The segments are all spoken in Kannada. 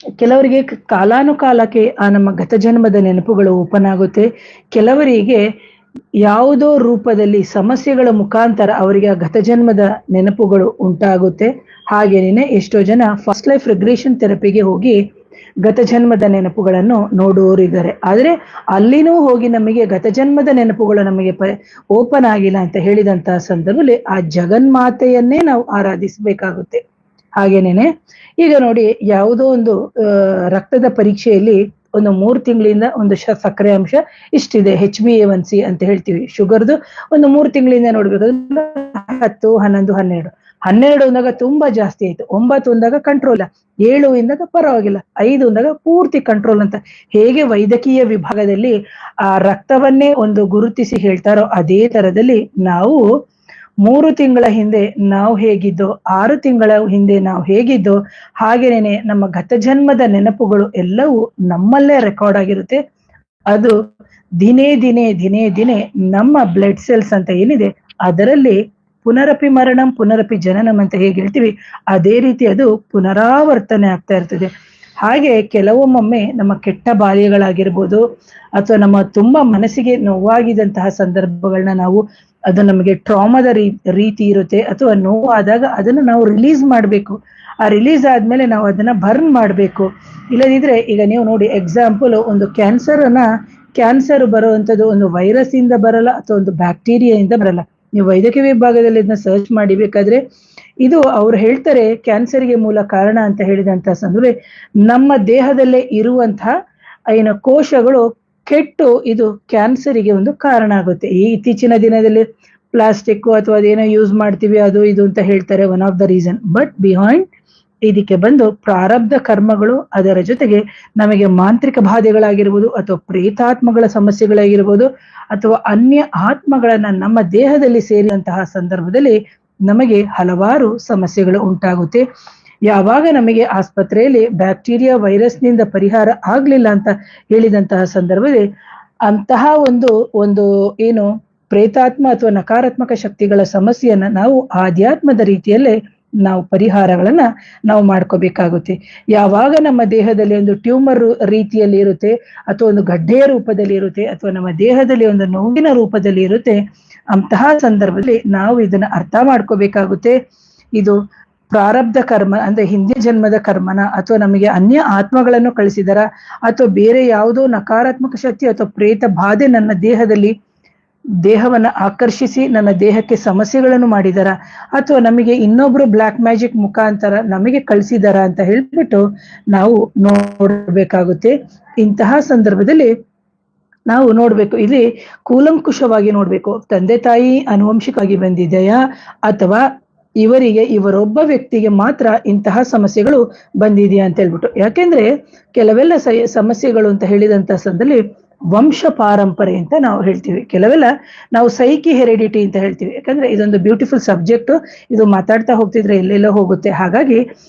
ಕೆಲವರಿಗೆ ಕಾಲಾನುಕಾಲಕ್ಕೆ ಆ ನಮ್ಮ ಗತಜನ್ಮದ ನೆನಪುಗಳು ಓಪನ್ ಆಗುತ್ತೆ. ಕೆಲವರಿಗೆ ಯಾವುದೋ ರೂಪದಲ್ಲಿ ಸಮಸ್ಯೆಗಳ ಮುಖಾಂತರ ಅವರಿಗೆ ಆ ಗತಜನ್ಮದ ನೆನಪುಗಳು ಉಂಟಾಗುತ್ತೆ. ಹಾಗೇನೆ ಎಷ್ಟೋ ಜನ ಫಸ್ಟ್ ಲೈಫ್ ರಿಗ್ರೆಷನ್ ಥೆರಪಿಗೆ ಹೋಗಿ ಗತಜನ್ಮದ ನೆನಪುಗಳನ್ನು ನೋಡುವವರಿದ್ದಾರೆ. ಆದ್ರೆ ಅಲ್ಲಿನೂ ಹೋಗಿ ನಮಗೆ ಗತಜನ್ಮದ ನೆನಪುಗಳು ನಮಗೆ ಓಪನ್ ಆಗಿಲ್ಲ ಅಂತ ಹೇಳಿದಂತಹ ಸಂದರ್ಭದಲ್ಲಿ ಆ ಜಗನ್ಮಾತೆಯನ್ನೇ ನಾವು ಆರಾಧಿಸಬೇಕಾಗುತ್ತೆ. ಹಾಗೇನೇನೆ ಈಗ ನೋಡಿ, ಯಾವುದೋ ಒಂದು ರಕ್ತದ ಪರೀಕ್ಷೆಯಲ್ಲಿ ಒಂದು 3 ತಿಂಗಳಿಂದ ಒಂದು ಸಕ್ಕರೆ ಅಂಶ ಇಷ್ಟಿದೆ, HbA1c ಅಂತ ಹೇಳ್ತೀವಿ, ಶುಗರ್ದು ಒಂದು 3 ತಿಂಗಳಿಂದ ನೋಡ್ಬೇಕಾದ್ರೆ 10, 11, 12, 12 ಅಂದಾಗ ತುಂಬಾ ಜಾಸ್ತಿ ಆಯ್ತು, 9 ಅಂದಾಗ ಕಂಟ್ರೋಲ್, 7 ಇಂದಾಗ ಪರವಾಗಿಲ್ಲ, 5 ಅಂದಾಗ ಪೂರ್ತಿ ಕಂಟ್ರೋಲ್ ಅಂತ ಹೇಗೆ ವೈದ್ಯಕೀಯ ವಿಭಾಗದಲ್ಲಿ ಆ ರಕ್ತವನ್ನೇ ಒಂದು ಗುರುತಿಸಿ ಹೇಳ್ತಾರೋ ಅದೇ ತರದಲ್ಲಿ ನಾವು 3 ತಿಂಗಳ ಹಿಂದೆ ನಾವು ಹೇಗಿದ್ದೋ, 6 ತಿಂಗಳ ಹಿಂದೆ ನಾವು ಹೇಗಿದ್ದೋ ಹಾಗೇನೆ ನಮ್ಮ ಗತಜನ್ಮದ ನೆನಪುಗಳು ಎಲ್ಲವೂ ನಮ್ಮಲ್ಲೇ ರೆಕಾರ್ಡ್ ಆಗಿರುತ್ತೆ. ಅದು ದಿನೇ ದಿನೇ ದಿನೇ ದಿನೇ ನಮ್ಮ ಬ್ಲಡ್ ಸೆಲ್ಸ್ ಅಂತ ಏನಿದೆ ಅದರಲ್ಲಿ ಪುನರಪಿ ಮರಣಂ ಪುನರಪಿ ಜನನಂ ಅಂತ ಹೇಗೆ ಹೇಳ್ತೀವಿ ಅದೇ ರೀತಿ ಅದು ಪುನರಾವರ್ತನೆ ಆಗ್ತಾ ಇರ್ತದೆ. ಹಾಗೆ ಕೆಲವೊಮ್ಮೊಮ್ಮೆ ನಮ್ಮ ಕೆಟ್ಟ ಬಾಲ್ಯಗಳಾಗಿರ್ಬೋದು ಅಥವಾ ನಮ್ಮ ತುಂಬಾ ಮನಸ್ಸಿಗೆ ನೋವಾಗಿದಂತಹ ಸಂದರ್ಭಗಳನ್ನ ನಾವು, ಅದು ನಮಗೆ ಟ್ರಾಮಾದ ರೀತಿ ಇರುತ್ತೆ, ಅಥವಾ ನೋವಾದಾಗ ಅದನ್ನ ನಾವು ರಿಲೀಸ್ ಮಾಡ್ಬೇಕು. ಆ ರಿಲೀಸ್ ಆದ್ಮೇಲೆ ನಾವು ಅದನ್ನ ಬರ್ನ್ ಮಾಡ್ಬೇಕು. ಇಲ್ಲದಿದ್ರೆ ಈಗ ನೀವು ನೋಡಿ, ಎಕ್ಸಾಂಪಲ್ ಒಂದು ಕ್ಯಾನ್ಸರ್ ಬರುವಂತದ್ದು ಒಂದು ವೈರಸ್ ಇಂದ ಬರಲ್ಲ ಅಥವಾ ಒಂದು ಬ್ಯಾಕ್ಟೀರಿಯಾ ಇಂದ ಬರಲ್ಲ. ನೀವು ವೈದ್ಯಕೀಯ ವಿಭಾಗದಲ್ಲಿ ಇದನ್ನ ಸರ್ಚ್ ಮಾಡಿಬೇಕಾದ್ರೆ ಇದು ಅವ್ರು ಹೇಳ್ತಾರೆ ಕ್ಯಾನ್ಸರ್ಗೆ ಮೂಲ ಕಾರಣ ಅಂತ ಹೇಳಿದಂತಹ ಸಂದರ್ಭ ನಮ್ಮ ದೇಹದಲ್ಲೇ ಇರುವಂತಹ ಕೋಶಗಳು ಕೆಟ್ಟು ಇದು ಕ್ಯಾನ್ಸರಿಗೆ ಒಂದು ಕಾರಣ ಆಗುತ್ತೆ. ಈ ಇತ್ತೀಚಿನ ದಿನದಲ್ಲಿ ಪ್ಲಾಸ್ಟಿಕ್ ಅಥವಾ ಅದೇನೋ ಯೂಸ್ ಮಾಡ್ತೀವಿ ಅದು ಇದು ಅಂತ ಹೇಳ್ತಾರೆ, one of the reason. But behind ಇದಕ್ಕೆ ಬಂದು ಪ್ರಾರಬ್ಧ ಕರ್ಮಗಳು, ಅದರ ಜೊತೆಗೆ ನಮಗೆ ಮಾಂತ್ರಿಕ ಬಾಧೆಗಳಾಗಿರ್ಬೋದು ಅಥವಾ ಪ್ರೇತಾತ್ಮಗಳ ಸಮಸ್ಯೆಗಳಾಗಿರ್ಬೋದು ಅಥವಾ ಅನ್ಯ ಆತ್ಮಗಳನ್ನ ನಮ್ಮ ದೇಹದಲ್ಲಿ ಸೇರಿದಂತಹ ಸಂದರ್ಭದಲ್ಲಿ ನಮಗೆ ಹಲವಾರು ಸಮಸ್ಯೆಗಳು ಉಂಟಾಗುತ್ತೆ. ಯಾವಾಗ ನಮಗೆ ಆಸ್ಪತ್ರೆಯಲ್ಲಿ ಬ್ಯಾಕ್ಟೀರಿಯಾ ವೈರಸ್ನಿಂದ ಪರಿಹಾರ ಆಗ್ಲಿಲ್ಲ ಅಂತ ಹೇಳಿದಂತಹ ಸಂದರ್ಭದಲ್ಲಿ ಅಂತಹ ಒಂದು ಏನು ಪ್ರೇತಾತ್ಮ ಅಥವಾ ನಕಾರಾತ್ಮಕ ಶಕ್ತಿಗಳ ಸಮಸ್ಯೆಯನ್ನ ನಾವು ಆಧ್ಯಾತ್ಮದ ರೀತಿಯಲ್ಲೇ ನಾವು ಪರಿಹಾರಗಳನ್ನ ನಾವು ಮಾಡ್ಕೋಬೇಕಾಗುತ್ತೆ. ಯಾವಾಗ ನಮ್ಮ ದೇಹದಲ್ಲಿ ಒಂದು ಟ್ಯೂಮರ್ ರೀತಿಯಲ್ಲಿ ಇರುತ್ತೆ ಅಥವಾ ಒಂದು ಗಡ್ಡೆಯ ರೂಪದಲ್ಲಿ ಇರುತ್ತೆ ಅಥವಾ ನಮ್ಮ ದೇಹದಲ್ಲಿ ಒಂದು ನೋವಿನ ರೂಪದಲ್ಲಿ ಇರುತ್ತೆ, ಅಂತಹ ಸಂದರ್ಭದಲ್ಲಿ ನಾವು ಇದನ್ನ ಅರ್ಥ ಮಾಡ್ಕೋಬೇಕಾಗುತ್ತೆ. ಇದು ಪ್ರಾರಬ್ಧ ಕರ್ಮ ಅಂದ್ರೆ ಹಿಂದಿನ ಜನ್ಮದ ಕರ್ಮನ ಅಥವಾ ನಮಗೆ ಅನ್ಯ ಆತ್ಮಗಳನ್ನು ಕಳಿಸಿದಾರ ಅಥವಾ ಬೇರೆ ಯಾವುದೋ ನಕಾರಾತ್ಮಕ ಶಕ್ತಿ ಅಥವಾ ಪ್ರೇತ ಬಾಧೆ ನನ್ನ ದೇಹವನ್ನ ಆಕರ್ಷಿಸಿ ನನ್ನ ದೇಹಕ್ಕೆ ಸಮಸ್ಯೆಗಳನ್ನು ಮಾಡಿದಾರ ಅಥವಾ ನಮಗೆ ಇನ್ನೊಬ್ರು ಬ್ಲ್ಯಾಕ್ ಮ್ಯಾಜಿಕ್ ಮುಖಾಂತರ ನಮಗೆ ಕಳಿಸಿದಾರ ಅಂತ ಹೇಳ್ಬಿಟ್ಟು ನಾವು ನೋಡ್ಬೇಕಾಗುತ್ತೆ. ಇಂತಹ ಸಂದರ್ಭದಲ್ಲಿ ನಾವು ನೋಡ್ಬೇಕು, ಇಲ್ಲಿ ಕೂಲಂಕುಷವಾಗಿ ನೋಡ್ಬೇಕು, ತಂದೆ ತಾಯಿ ಆನುವಂಶಿಕವಾಗಿ ಬಂದಿದೆಯಾ ಅಥವಾ ಇವರೊಬ್ಬ ವ್ಯಕ್ತಿಗೆ ಮಾತ್ರ ಇಂತಹ ಸಮಸ್ಯೆಗಳು ಬಂದಿದೆಯಾ ಅಂತ ಹೇಳ್ಬಿಟ್ಟು. ಯಾಕೆಂದ್ರೆ ಕೆಲವೆಲ್ಲ ಸಮಸ್ಯೆಗಳು ಅಂತ ಹೇಳಿದಂತ ಸಂದರ್ಭದಲ್ಲಿ ವಂಶ ಪಾರಂಪರೆ ಅಂತ ನಾವು ಹೇಳ್ತೀವಿ, ಕೆಲವೆಲ್ಲ ನಾವು ಸೈಕಿ ಹೆರಿಡಿಟಿ ಅಂತ ಹೇಳ್ತೀವಿ. ಯಾಕಂದ್ರೆ ಇದೊಂದು ಬ್ಯೂಟಿಫುಲ್ ಸಬ್ಜೆಕ್ಟ್, ಇದು ಮಾತಾಡ್ತಾ ಹೋಗ್ತಿದ್ರೆ ಎಲ್ಲೆಲ್ಲೋ ಹೋಗುತ್ತೆ. ಹಾಗಾಗಿ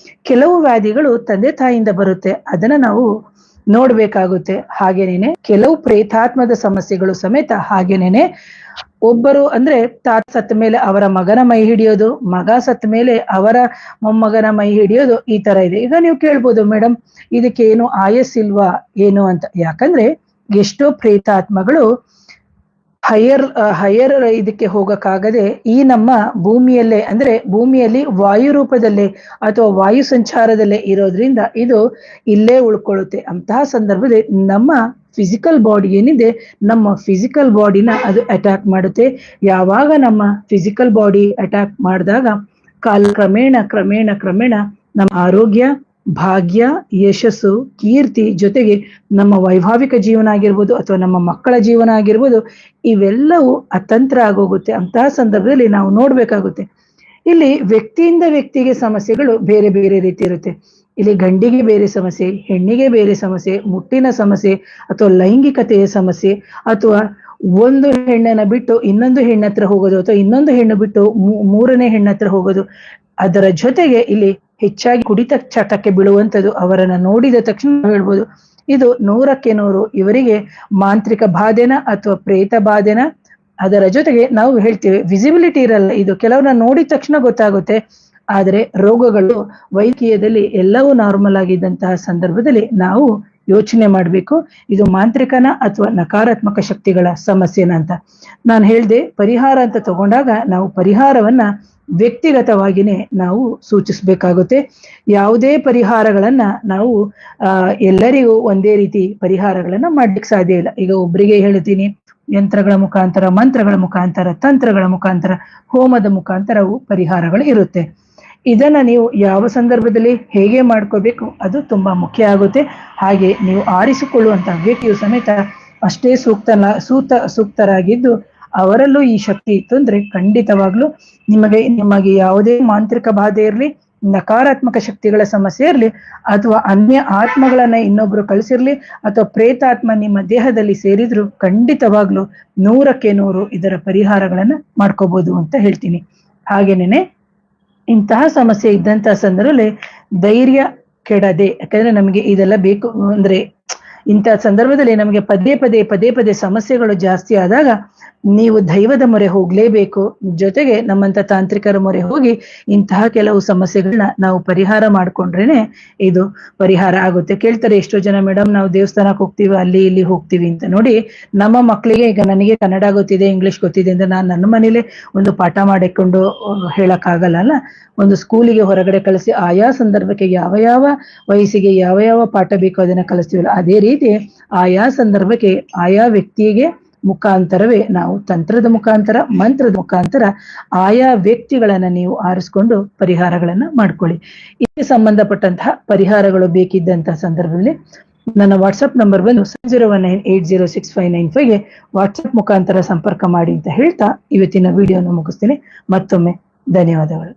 ಕೆಲವು ವ್ಯಾಧಿಗಳು ತಂದೆ ತಾಯಿಯಿಂದ ಬರುತ್ತೆ, ಅದನ್ನ ನಾವು ನೋಡ್ಬೇಕಾಗುತ್ತೆ. ಹಾಗೇನೇನೆ ಕೆಲವು ಪ್ರೇತಾತ್ಮದ ಸಮಸ್ಯೆಗಳು ಸಮೇತ ಹಾಗೇನೇನೆ ಒಬ್ಬರು ಅಂದ್ರೆ ತಾತ ಸತ್ತ ಮೇಲೆ ಅವರ ಮಗನ ಮೈ ಹಿಡಿಯೋದು, ಮಗ ಸತ್ತ ಮೇಲೆ ಅವರ ಮೊಮ್ಮಗನ ಮೈ ಹಿಡಿಯೋದು, ಈ ತರ ಇದೆ. ಈಗ ನೀವು ಕೇಳ್ಬೋದು, ಮೇಡಮ್ ಇದಕ್ಕೆ ಏನು ಆಯಸ್ಸಿಲ್ವಾ ಏನು ಅಂತ. ಯಾಕಂದ್ರೆ ಎಷ್ಟೋ ಪ್ರೇತಾತ್ಮಗಳು ಹೈಯರ್ ಇದಕ್ಕೆ ಹೋಗಕ್ಕಾಗದೆ ಈ ನಮ್ಮ ಭೂಮಿಯಲ್ಲೇ ಅಂದ್ರೆ ಭೂಮಿಯಲ್ಲಿ ವಾಯು ರೂಪದಲ್ಲೇ ಅಥವಾ ವಾಯು ಸಂಚಾರದಲ್ಲೇ ಇರೋದ್ರಿಂದ ಇದು ಇಲ್ಲೇ ಉಳ್ಕೊಳ್ಳುತ್ತೆ. ಅಂತಹ ಸಂದರ್ಭದಲ್ಲಿ ನಮ್ಮ ಫಿಸಿಕಲ್ ಬಾಡಿ ಏನಿದೆ, ನಮ್ಮ ಫಿಸಿಕಲ್ ಬಾಡಿನ ಅದು ಅಟ್ಯಾಕ್ ಮಾಡುತ್ತೆ. ಯಾವಾಗ ನಮ್ಮ ಫಿಸಿಕಲ್ ಬಾಡಿ ಅಟ್ಯಾಕ್ ಮಾಡಿದಾಗ ಕ್ರಮೇಣ ಕ್ರಮೇಣ ಕ್ರಮೇಣ ನಮ್ಮ ಆರೋಗ್ಯ, ಭಾಗ್ಯ, ಯಶಸ್ಸು, ಕೀರ್ತಿ ಜೊತೆಗೆ ನಮ್ಮ ವೈಭಾವಿಕ ಜೀವನ ಆಗಿರ್ಬೋದು ಅಥವಾ ನಮ್ಮ ಮಕ್ಕಳ ಜೀವನ ಆಗಿರ್ಬೋದು, ಇವೆಲ್ಲವೂ ಅತಂತ್ರ ಆಗೋಗುತ್ತೆ. ಅಂತಹ ಸಂದರ್ಭದಲ್ಲಿ ನಾವು ನೋಡ್ಬೇಕಾಗುತ್ತೆ, ಇಲ್ಲಿ ವ್ಯಕ್ತಿಯಿಂದ ವ್ಯಕ್ತಿಗೆ ಸಮಸ್ಯೆಗಳು ಬೇರೆ ಬೇರೆ ರೀತಿ ಇರುತ್ತೆ. ಇಲ್ಲಿ ಗಂಡಿಗೆ ಬೇರೆ ಸಮಸ್ಯೆ, ಹೆಣ್ಣಿಗೆ ಬೇರೆ ಸಮಸ್ಯೆ, ಮುಟ್ಟಿನ ಸಮಸ್ಯೆ ಅಥವಾ ಲೈಂಗಿಕತೆಯ ಸಮಸ್ಯೆ ಅಥವಾ ಒಂದು ಹೆಣ್ಣನ್ನ ಬಿಟ್ಟು ಇನ್ನೊಂದು ಹೆಣ್ಣತ್ರ ಹೋಗೋದು ಅಥವಾ ಇನ್ನೊಂದು ಹೆಣ್ಣು ಬಿಟ್ಟು ಮೂರನೇ ಹೆಣ್ಣತ್ರ ಹೋಗೋದು. ಅದರ ಜೊತೆಗೆ ಇಲ್ಲಿ ಹೆಚ್ಚಾಗಿ ಕುಡಿತ ಚಟಕ್ಕೆ ಬೀಳುವಂಥದ್ದು, ಅವರನ್ನ ನೋಡಿದ ತಕ್ಷಣ ಹೇಳ್ಬೋದು ಇದು 100ಕ್ಕೆ 100 ಇವರಿಗೆ ಮಾಂತ್ರಿಕ ಬಾಧೆನ ಅಥವಾ ಪ್ರೇತ ಬಾಧೆನ. ಅದರ ಜೊತೆಗೆ ನಾವು ಹೇಳ್ತೀವಿ ವಿಸಿಬಿಲಿಟಿ ಇರಲ್ಲ, ಇದು ಕೆಲವ್ರನ್ನ ನೋಡಿದ ತಕ್ಷಣ ಗೊತ್ತಾಗುತ್ತೆ ಆದರೆ ರೋಗಗಳು ವೈದ್ಯಕೀಯದಲ್ಲಿ ಎಲ್ಲವೂ ನಾರ್ಮಲ್ ಆಗಿದ್ದಂತಹ ಸಂದರ್ಭದಲ್ಲಿ ನಾವು ಯೋಚನೆ ಮಾಡಬೇಕು, ಇದು ಮಾಂತ್ರಿಕನ ಅಥವಾ ನಕಾರಾತ್ಮಕ ಶಕ್ತಿಗಳ ಸಮಸ್ಯೆನ ಅಂತ. ನಾನು ಹೇಳ್ದೆ, ಪರಿಹಾರ ಅಂತ ತಗೊಂಡಾಗ ನಾವು ಪರಿಹಾರವನ್ನ ವ್ಯಕ್ತಿಗತವಾಗಿನೇ ನಾವು ಸೂಚಿಸಬೇಕಾಗುತ್ತೆ. ಯಾವುದೇ ಪರಿಹಾರಗಳನ್ನ ನಾವು ಎಲ್ಲರಿಗೂ ಒಂದೇ ರೀತಿ ಪರಿಹಾರಗಳನ್ನ ಮಾಡ್ಲಿಕ್ಕೆ ಸಾಧ್ಯ ಇಲ್ಲ. ಈಗ ಒಬ್ಬರಿಗೆ ಹೇಳ್ತೀನಿ, ಯಂತ್ರಗಳ ಮುಖಾಂತರ, ಮಂತ್ರಗಳ ಮುಖಾಂತರ, ತಂತ್ರಗಳ ಮುಖಾಂತರ, ಹೋಮದ ಮುಖಾಂತರವು ಪರಿಹಾರಗಳು ಇರುತ್ತೆ. ಇದನ್ನ ನೀವು ಯಾವ ಸಂದರ್ಭದಲ್ಲಿ ಹೇಗೆ ಮಾಡ್ಕೋಬೇಕು ಅದು ತುಂಬಾ ಮುಖ್ಯ ಆಗುತ್ತೆ. ಹಾಗೆ ನೀವು ಆರಿಸಿಕೊಳ್ಳುವಂತ ವ್ಯಕ್ತಿಯು ಸಮೇತ ಅಷ್ಟೇ ಸೂಕ್ತರಾಗಿದ್ದು ಅವರಲ್ಲೂ ಈ ಶಕ್ತಿ ಇತ್ತು ಅಂದ್ರೆ ಖಂಡಿತವಾಗ್ಲೂ ನಿಮಗೆ ಯಾವುದೇ ಮಾಂತ್ರಿಕ ಬಾಧೆ ಇರಲಿ, ನಕಾರಾತ್ಮಕ ಶಕ್ತಿಗಳ ಸಮಸ್ಯೆ ಇರಲಿ, ಅಥವಾ ಅನ್ಯ ಆತ್ಮಗಳನ್ನ ಇನ್ನೊಬ್ರು ಕಳಿಸಿರ್ಲಿ, ಅಥವಾ ಪ್ರೇತಾತ್ಮ ನಿಮ್ಮ ದೇಹದಲ್ಲಿ ಸೇರಿದ್ರು ಖಂಡಿತವಾಗ್ಲೂ 100ಕ್ಕೆ 100 ಇದರ ಪರಿಹಾರಗಳನ್ನ ಮಾಡ್ಕೋಬಹುದು ಅಂತ ಹೇಳ್ತೀನಿ. ಹಾಗೇನೇನೆ ಇಂತಹ ಸಮಸ್ಯೆ ಇದ್ದಂತಹ ಸಂದರ್ಭದಲ್ಲಿ ಧೈರ್ಯ ಕೆಡದೆ, ಯಾಕಂದ್ರೆ ನಮಗೆ ಇದೆಲ್ಲ ಬೇಕು ಅಂದ್ರೆ ಇಂತಹ ಸಂದರ್ಭದಲ್ಲಿ ನಮಗೆ ಪದೇ ಪದೇ ಸಮಸ್ಯೆಗಳು ಜಾಸ್ತಿ ಆದಾಗ ನೀವು ದೈವದ ಮೊರೆ ಹೋಗ್ಲೇಬೇಕು. ಜೊತೆಗೆ ನಮ್ಮಂತ ತಾಂತ್ರಿಕರ ಮೊರೆ ಹೋಗಿ ಇಂತಹ ಕೆಲವು ಸಮಸ್ಯೆಗಳನ್ನ ನಾವು ಪರಿಹಾರ ಮಾಡ್ಕೊಂಡ್ರೇನೆ ಇದು ಪರಿಹಾರ ಆಗುತ್ತೆ. ಕೇಳ್ತಾರೆ ಎಷ್ಟೋ ಜನ, ಮೇಡಮ್ ನಾವು ದೇವಸ್ಥಾನಕ್ಕೆ ಹೋಗ್ತೀವಿ, ಅಲ್ಲಿ ಇಲ್ಲಿ ಹೋಗ್ತೀವಿ ಅಂತ. ನೋಡಿ, ನಮ್ಮ ಮಕ್ಕಳಿಗೆ, ಈಗ ನನಗೆ ಕನ್ನಡ ಗೊತ್ತಿದೆ, ಇಂಗ್ಲಿಷ್ ಗೊತ್ತಿದೆ ಅಂದ್ರೆ ನಾನು ನನ್ನ ಮನೇಲೆ ಒಂದು ಪಾಠ ಮಾಡಿಕೊಂಡು ಹೇಳಕ್ಕಾಗಲ್ಲ. ಒಂದು ಸ್ಕೂಲಿಗೆ ಹೊರಗಡೆ ಕಳಿಸಿ ಆಯಾ ಸಂದರ್ಭಕ್ಕೆ ಯಾವ ವಯಸ್ಸಿಗೆ ಯಾವ ಪಾಠ ಬೇಕೋ ಅದನ್ನ ಕಲಿಸ್ತೀವಲ್ಲ, ಅದೇ ರೀತಿ ಆಯಾ ಸಂದರ್ಭಕ್ಕೆ ಆಯಾ ವ್ಯಕ್ತಿಗೆ ಮುಖಾಂತರವೇ ನಾವು ತಂತ್ರದ ಮುಖಾಂತರ, ಮಂತ್ರದ ಮುಖಾಂತರ ಆಯಾ ವ್ಯಕ್ತಿಗಳನ್ನ ನೀವು ಆರಿಸ್ಕೊಂಡು ಪರಿಹಾರಗಳನ್ನ ಮಾಡ್ಕೊಳ್ಳಿ. ಇದಕ್ಕೆ ಸಂಬಂಧಪಟ್ಟಂತಹ ಪರಿಹಾರಗಳು ಬೇಕಿದ್ದಂತಹ ಸಂದರ್ಭದಲ್ಲಿ ನನ್ನ ವಾಟ್ಸಪ್ ನಂಬರ್ ಬಂದು 019806595ಗೆ ವಾಟ್ಸಪ್ ಮುಖಾಂತರ ಸಂಪರ್ಕ ಮಾಡಿ ಅಂತ ಹೇಳ್ತಾ ಇವತ್ತಿನ ವಿಡಿಯೋನ ಮುಗಿಸ್ತೀನಿ. ಮತ್ತೊಮ್ಮೆ ಧನ್ಯವಾದಗಳು.